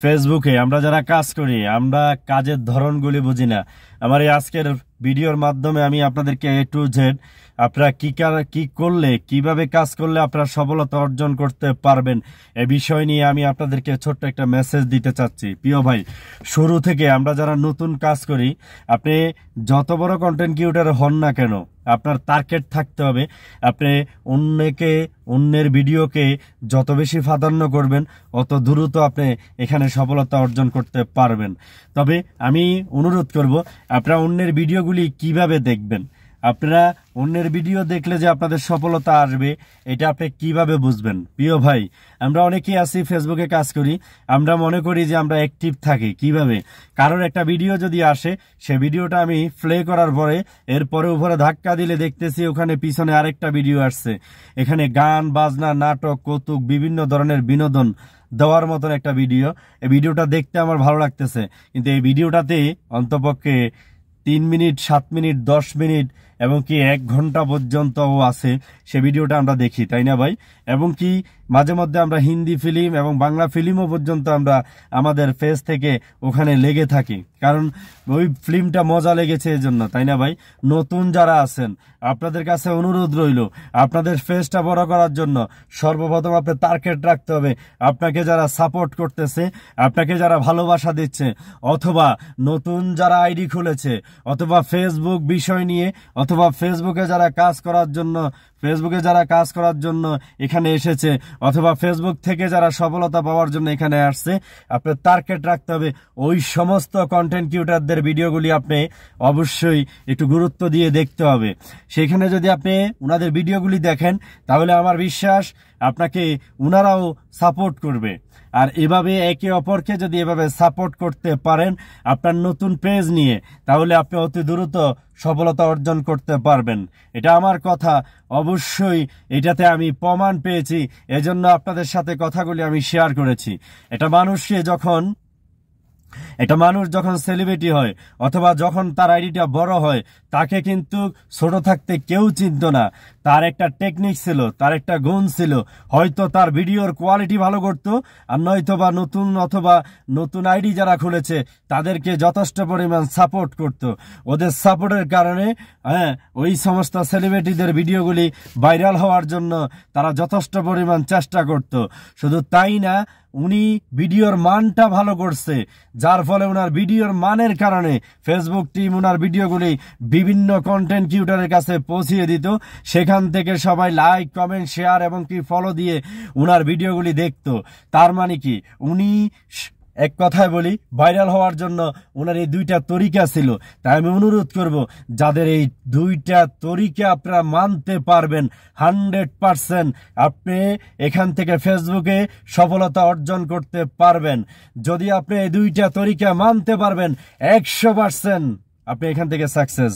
ফেসবুকে আমরা যারা কাজ করি আমরা কাজের ধরনগুলি বুঝি না। আমার এই আজকের ভিডিওর মাধ্যমে আমি আপনাদেরকে A to Z আপনারা কি করলে কিভাবে কাজ করলে আপনারা সফলতা অর্জন করতে পারবেন এই বিষয় নিয়ে আমি আপনাদেরকে ছোট্ট একটা মেসেজ দিতে চাচ্ছি। প্রিয় ভাই, শুরু থেকে আমরা যারা নতুন কাজ করি, আপনি যত বড় কন্টেন্ট ক্রিয়েটর হন না কেন, আপনার টার্গেট থাকতে হবে। আপনি অন্যের ভিডিওকে যত বেশি প্রাধান্য করবেন অত দ্রুত আপনি এখানে সফলতা অর্জন করতে পারবেন। তবে আমি অনুরোধ করব, আপনারা অন্যের ভিডিওগুলি কিভাবে দেখবেন। আপনারা অন্যের ভিডিও দেখলে যে আপনাদের সফলতা আসবে এটা আপনি কিভাবে বুঝবেন। প্রিয় ভাই, আমরা অনেকেই আছি ফেসবুকে কাজ করি, আমরা মনে করি যে আমরা অ্যাক্টিভ থাকি। কিভাবে? কারণ একটা ভিডিও যদি আসে, সে ভিডিওটা আমি প্লে করার পরে এরপরে উপরে ধাক্কা দিলে দেখতেছি ওখানে পিছনে আরেকটা ভিডিও আসছে। এখানে গান বাজনা নাটক কৌতুক বিভিন্ন ধরনের বিনোদন দেওয়ার মতন একটা ভিডিও। এই ভিডিওটা দেখতে আমার ভালো লাগতেছে, কিন্তু এই ভিডিওটাতে অন্তপক্ষে 3 মিনিট 7 মিনিট 10 মিনিট এবং কি 1 ঘন্টা পর্যন্ত আছে সে ভিডিওটা আমরা দেখি, তাই না ভাই? এবং কি মাঝে মধ্যে আমরা হিন্দি ফিল্ম এবং বাংলা ফিল্মও পর্যন্ত আমরা আমাদের ফেস থেকে ওখানে লেগে থাকি, কারণ ওই ফিল্মটা মজা লেগেছে এই জন্য, তাই না ভাই? নতুন যারা আছেন আপনাদের কাছে অনুরোধ রইল, আপনাদের ফেসটা বড় করার জন্য সর্বপ্রথম আপনি টার্গেট রাখতে হবে। আপনাকে যারা সাপোর্ট করতেছে, আপনাকে যারা ভালোবাসা দিচ্ছে, অথবা নতুন যারা আইডি খুলেছে, অথবা ফেসবুক বিষয় নিয়ে, অথবা ফেসবুকে যারা কাজ করার জন্য এখানে এসেছে, অথবা ফেসবুক থেকে যারা সফলতা পাওয়ার জন্য এখানে আসছে, আপনার টার্গেট রাখতে হবে। ওই সমস্ত কন্টেন্ট ক্রিয়েটরদের ভিডিওগুলি আপনি অবশ্যই একটু গুরুত্ব দিয়ে দেখতে হবে। সেখানে যদি আপনি ওনাদের ভিডিওগুলি দেখেন, তাহলে আমার বিশ্বাস আপনাকে ওনারাও সাপোর্ট করবে। আর এভাবে একে অপরকে যদি এভাবে সাপোর্ট করতে পারেন আপনার নতুন পেজ নিয়ে, তাহলে আপনি অতি দ্রুত সফলতা অর্জন করতে পারবেন। এটা আমার কথা, অবশ্যই এটাতে আমি প্রমাণ পেয়েছি, এজন্য আপনাদের সাথে কথাগুলি আমি শেয়ার করেছি। একটা মানুষ যখন সেলিব্রিটি হয়, অথবা যখন তার আইডিটা বড় হয়, তাকে কিন্তু ছোট থাকতে কেউ চিনত না। তার একটা টেকনিক ছিল, তার একটা গুণ ছিল, হয়তো তার ভিডিওর কোয়ালিটি ভালো করতো, আর নয়তো বা নতুন আইডি যারা খুলেছে তাদেরকে যথেষ্ট পরিমাণ সাপোর্ট করত। ওদের সাপোর্টের কারণে ওই সমস্ত সেলিব্রিটিদের ভিডিওগুলি ভাইরাল হওয়ার জন্য তারা যথেষ্ট পরিমাণ চেষ্টা করত। শুধু তাই না, উনি ভিডিওর মানটা ভালো করছে, যার ফলে ওনার ভিডিওর মানের কারণে ফেসবুক টিম ওনার ভিডিওগুলি বিভিন্ন কন্টেন্ট ক্রিয়েটরের কাছে পৌঁছিয়ে দিত। সেখান থেকে সবাই লাইক কমেন্ট শেয়ার এবং কি ফলো দিয়ে ওনার ভিডিওগুলি দেখতো। তার মানে কি, উনি এক কথায় বলি ভাইরাল হওয়ার জন্য ওনার এই 2টা তরিকা ছিল। তাই আমি অনুরোধ করব, যাদের এই 2টা তরিকা আপনারা মানতে পারবেন 100%, আপনি এখান থেকে ফেসবুকে সফলতা অর্জন করতে পারবেন। যদি আপনি এই 2টা তরিকা মানতে পারবেন 100% আপনি এখান থেকে সাকসেস।